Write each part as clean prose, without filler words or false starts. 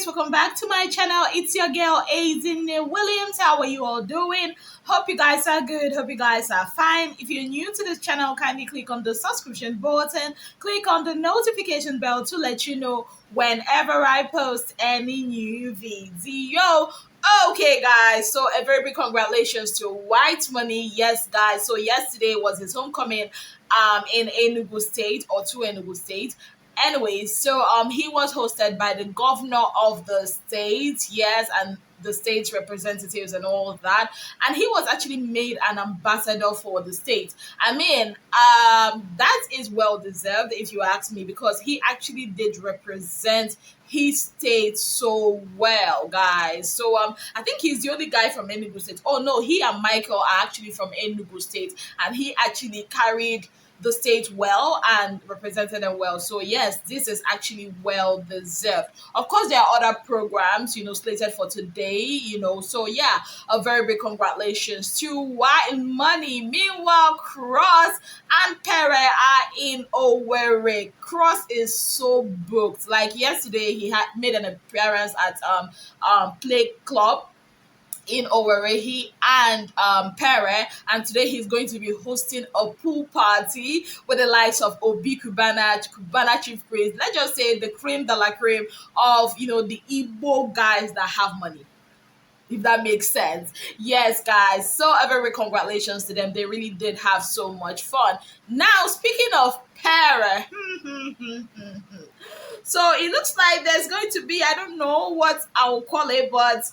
welcome back to my channel. It's your girl Aiden Williams. How are you all doing? Hope you guys are good. Hope you guys are fine. If you're new to this channel, kindly click on the subscription button, click on the notification bell to let you know whenever I post any new video. Okay, guys, so a very big congratulations to White Money. Yes, guys, so yesterday was his homecoming in Enugu State, or to Enugu State. Anyways, so he was hosted by the governor of the state, yes, and the state's representatives and all of that. And he was actually made an ambassador for the state. I mean, that is well deserved if you ask me, because he actually did represent his state so well, guys. So I think he's the only guy from Enugu State. Oh no, he and Michael are actually from Enugu State, and he actually carried the state well and represented them well. So yes, this is actually well deserved. Of course, there are other programs, slated for today, So yeah, a very big congratulations to White Money. Meanwhile, Cross and Pere are in Owerri. Cross is so booked. Like yesterday, he had made an appearance at Play Club in Owerri, he and Pere, and today he's going to be hosting a pool party with the likes of Obi Cubana Chief Priest. Let's just say the cream de la cream of the Igbo guys that have money, if that makes sense. Yes, guys. So a very congratulations to them. They really did have so much fun. Now, speaking of Pere, so it looks like there's going to be, I don't know what I will call it, but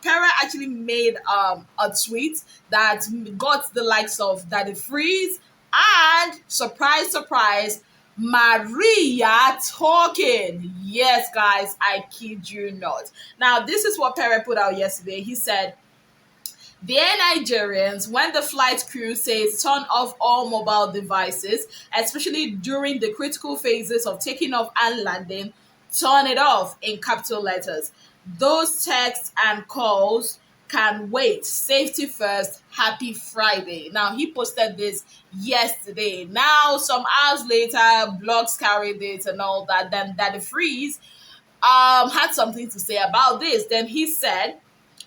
Pere actually made a tweet that got the likes of Daddy Freeze and surprise, surprise, Maria talking. Yes, guys, I kid you not. Now, this is what Pere put out yesterday. He said, "Dear Nigerians, when the flight crew says turn off all mobile devices, especially during the critical phases of taking off and landing, turn it off in capital letters. Those texts and calls can wait. Safety first. Happy Friday." Now, he posted this yesterday. Now, some hours later, blogs carried it and all that. Then Daddy Freeze had something to say about this. Then he said,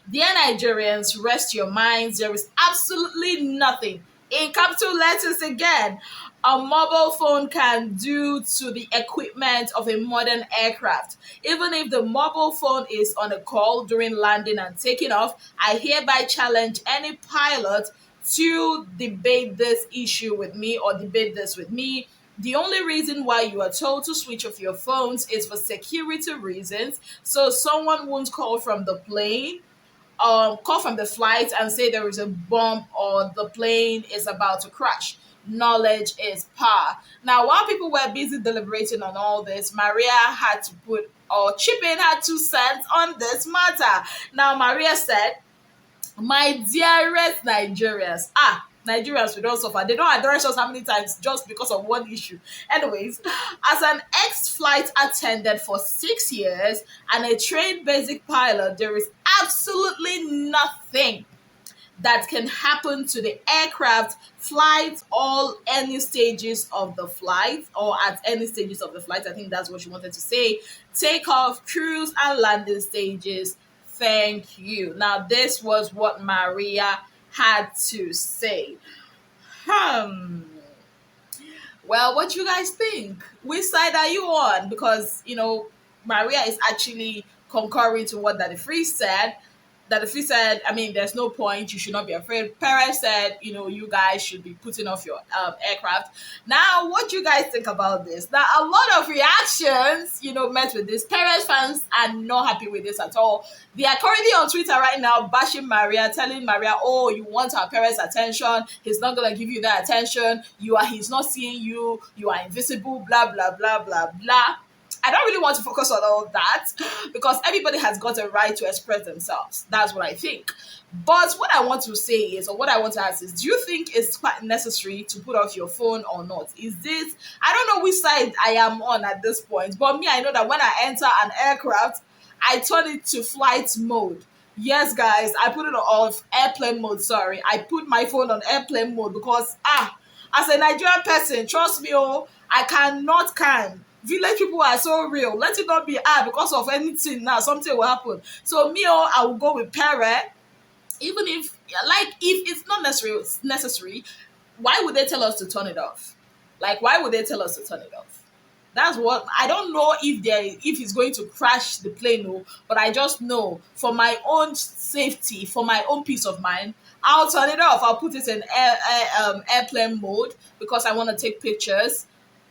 "Dear Nigerians, rest your minds. There is absolutely nothing, in capital letters again, a mobile phone can do to the equipment of a modern aircraft. Even if the mobile phone is on a call during landing and taking off, I hereby challenge any pilot to debate this issue with me or debate this with me. The only reason why you are told to switch off your phones is for security reasons, so someone won't call from the plane, call from the flight and say there is a bomb or the plane is about to crash. Knowledge is power." Now, while people were busy deliberating on all this, Maria had to put or chip in her 2 cents on this matter. Now, Maria said, "My dearest Nigerians," Nigerians, we don't suffer. They don't address us how many times just because of one issue. Anyways, "as an ex-flight attendant for 6 years and a trained basic pilot, there is absolutely nothing that can happen to the aircraft, flight, all any stages of the flight, or at any stages of the flight." I think that's what she wanted to say. "Takeoff, cruise, and landing stages. Thank you." Now, this was what Maria had to say. Well, what you guys think? Which side are you on? Because, Maria is actually concurring to what Daddy Free said. Daddy Free said, I mean, there's no point. You should not be afraid. Pere said, you guys should be putting off your aircraft. Now, what do you guys think about this? Now, a lot of reactions, met with this. Pere's fans are not happy with this at all. They are currently on Twitter right now bashing Maria, telling Maria, "Oh, you want our Pere's attention. He's not going to give you that attention. He's not seeing you. You are invisible, blah, blah, blah, blah, blah." I don't really want to focus on all that because everybody has got a right to express themselves. That's what I think. But what I want to say is, or what I want to ask is, do you think it's quite necessary to put off your phone or not? Is this, I don't know which side I am on at this point, but me, I know that when I enter an aircraft, I turn it to flight mode. Yes, guys, I put it off airplane mode, sorry. I put my phone on airplane mode because, as a Nigerian person, trust me, I cannot village people are so real. Let it not be because of anything now, something will happen. So me, I will go with Pere, even if like if it's not necessary, why would they tell us to turn it off? Like, why would they tell us to turn it off? That's what I don't know if it's going to crash the plane, no, but I just know for my own safety, for my own peace of mind, I'll turn it off. I'll put it in airplane mode because I want to take pictures.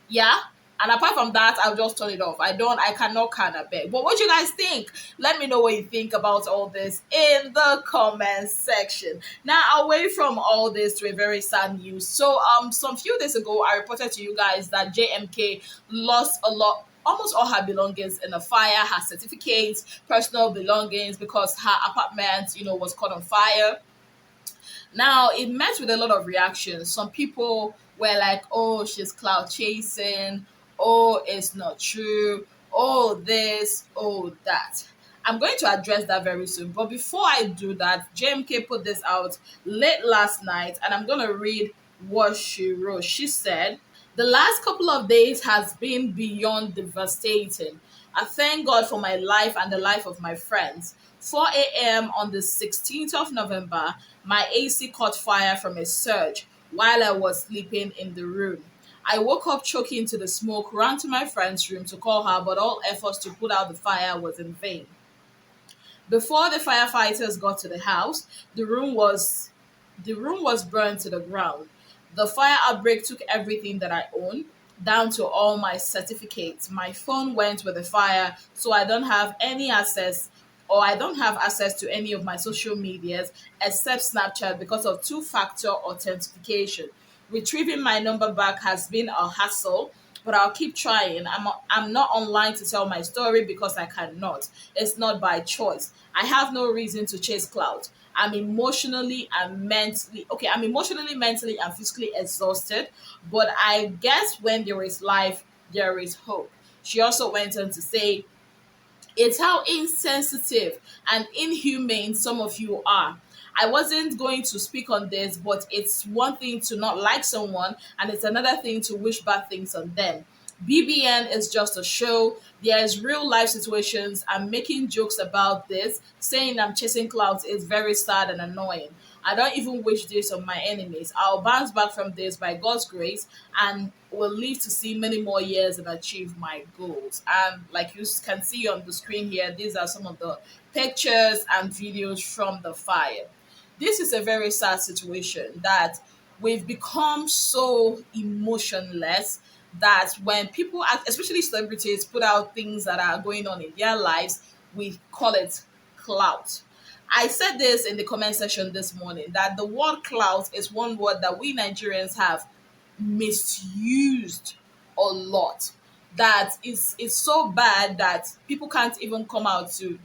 Yeah. And apart from that, I'll just turn it off. I cannot can a beg. But what you guys think? Let me know what you think about all this in the comment section. Now, away from all this to a very sad news. So, some few days ago, I reported to you guys that JMK lost almost all her belongings in a fire, her certificates, personal belongings, because her apartment, was caught on fire. Now, it met with a lot of reactions. Some people were like, oh, she's cloud chasing. Oh, it's not true. Oh, this. Oh, that. I'm going to address that very soon. But before I do that, JMK put this out late last night, and I'm going to read what she wrote. She said, the last couple of days has been beyond devastating. I thank God for my life and the life of my friends. 4 a.m. on the 16th of November, my AC caught fire from a surge while I was sleeping in the room. I woke up choking to the smoke, ran to my friend's room to call her, but all efforts to put out the fire was in vain. Before the firefighters got to the house, the room was the room was burned to the ground. The fire outbreak took everything that I own, down to all my certificates. My phone went with the fire, so I don't have access to any of my social medias except Snapchat because of two-factor authentication. Retrieving my number back has been a hassle, but I'll keep trying. I'm not online to tell my story because I cannot. It's not by choice. I have no reason to chase clout. I'm emotionally, mentally, and physically exhausted, but I guess when there is life, there is hope. She also went on to say, it's how insensitive and inhumane some of you are. I wasn't going to speak on this, but it's one thing to not like someone, and it's another thing to wish bad things on them. BBN is just a show. There's real life situations. I'm making jokes about this. Saying I'm chasing clouds is very sad and annoying. I don't even wish this on my enemies. I'll bounce back from this by God's grace and will live to see many more years and achieve my goals. And like you can see on the screen here, these are some of the pictures and videos from the fire. This is a very sad situation that we've become so emotionless that when people act, especially celebrities, put out things that are going on in their lives, we call it clout. I said this in the comment section this morning that the word clout is one word that we Nigerians have misused a lot. That is so bad that people can't even come out to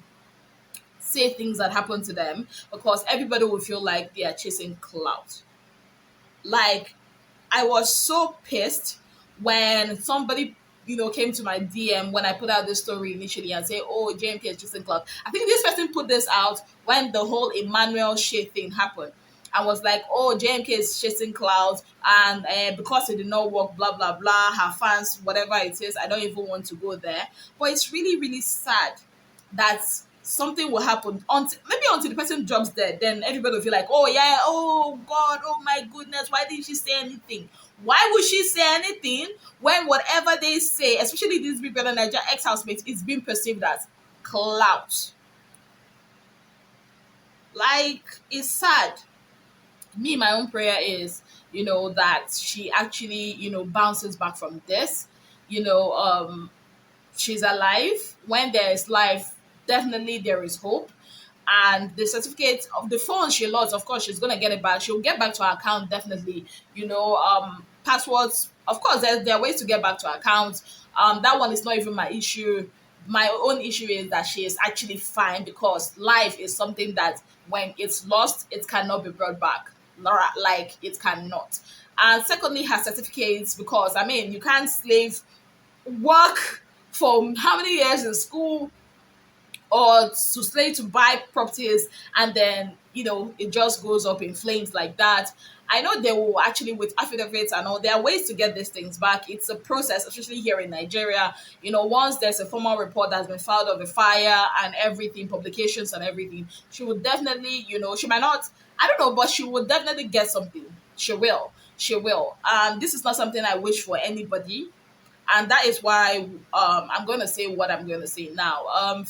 say things that happen to them because everybody will feel like they are chasing clout. Like, I was so pissed when somebody, came to my DM when I put out this story initially and say, "Oh, JMK is just in club." I think this person put this out when the whole Emmanuel shit thing happened. I was like, "Oh, JMK is chasing clouds, and because it did not work, blah blah blah." Her fans, whatever it is, I don't even want to go there. But it's really, really sad that something will happen until the person drops dead. Then everybody will feel like, oh yeah, oh God, oh my goodness, why didn't she say anything? Why would she say anything when whatever they say, especially these Big Brother Niger ex-housemates, is being perceived as clout? Like, it's sad. Me, my own prayer is, that she actually, bounces back from this. You know, she's alive. When there is life, definitely there is hope. And the certificate of the phone she lost, of course, she's gonna get it back. She'll get back to her account definitely. Passwords, of course, there are ways to get back to her account. That one is not even my issue. My own issue is that she is actually fine because life is something that when it's lost, it cannot be brought back. Like, it cannot. And secondly, her certificates, because I mean, you can't work for how many years in school or to slay to buy properties, and then it just goes up in flames like that. I know they will actually, with affidavits and all, there are ways to get these things back. It's a process, especially here in Nigeria. Once there's a formal report that's been filed of a fire and everything, publications and everything, she would definitely, she might not, I don't know, but she will definitely get something. She will. She will. This is not something I wish for anybody. And that is why I'm going to say what I'm going to say now.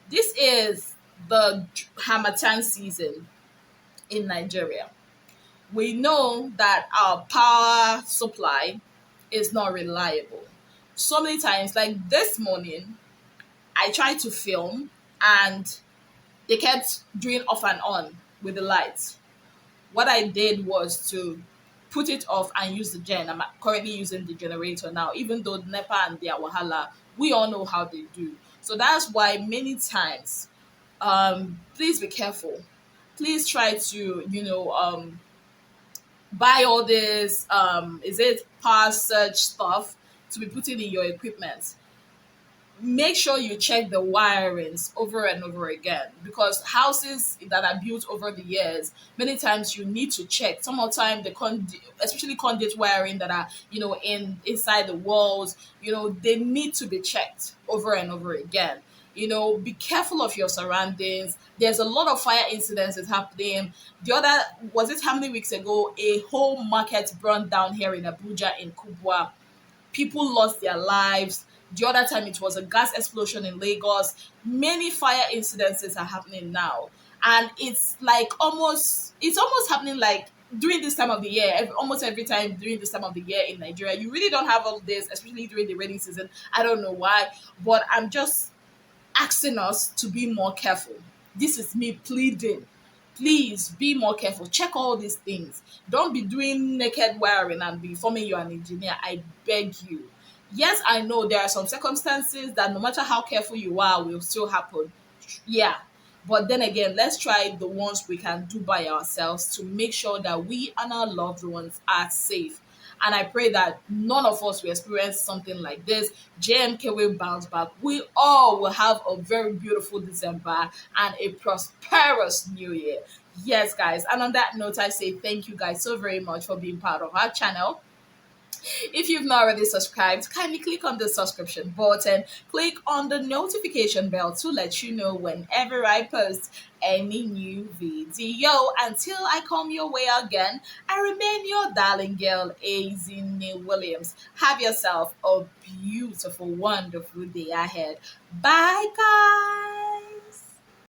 This is the Hamatan season in Nigeria. We know that our power supply is not reliable. So many times, like this morning, I tried to film and they kept doing off and on with the lights. What I did was to put it off and use the gen. I'm currently using the generator now, even though NEPA and their Wahala, we all know how they do. So that's why many times, please be careful. Please try to, buy all this, is it power surge stuff to be putting in your equipment. Make sure you check the wirings over and over again, because houses that are built over the years, many times you need to check some of the time the especially conduit wiring that are inside the walls, they need to be checked over and over again. Be careful of your surroundings. There's a lot of fire incidents is happening. The other, was it how many weeks ago, a whole market burned down here in Abuja, in Kubwa. People lost their lives. The other time it was a gas explosion in Lagos. Many fire incidences are happening now. And it's almost happening like during this time of the year, almost every time during this time of the year in Nigeria. You really don't have all this, especially during the rainy season. I don't know why, but I'm just asking us to be more careful. This is me pleading. Please be more careful. Check all these things. Don't be doing naked wiring and be forming you're an engineer. I beg you. Yes, I know there are some circumstances that no matter how careful you are, will still happen. Yeah. But then again, let's try the ones we can do by ourselves to make sure that we and our loved ones are safe. And I pray that none of us will experience something like this. JMK will bounce back. We all will have a very beautiful December and a prosperous new year. Yes, guys. And on that note, I say thank you guys so very much for being part of our channel. If you've not already subscribed, kindly click on the subscription button. Click on the notification bell to let you know whenever I post any new video. Until I come your way again, I remain your darling girl, Azine Williams. Have yourself a beautiful, wonderful day ahead. Bye, guys.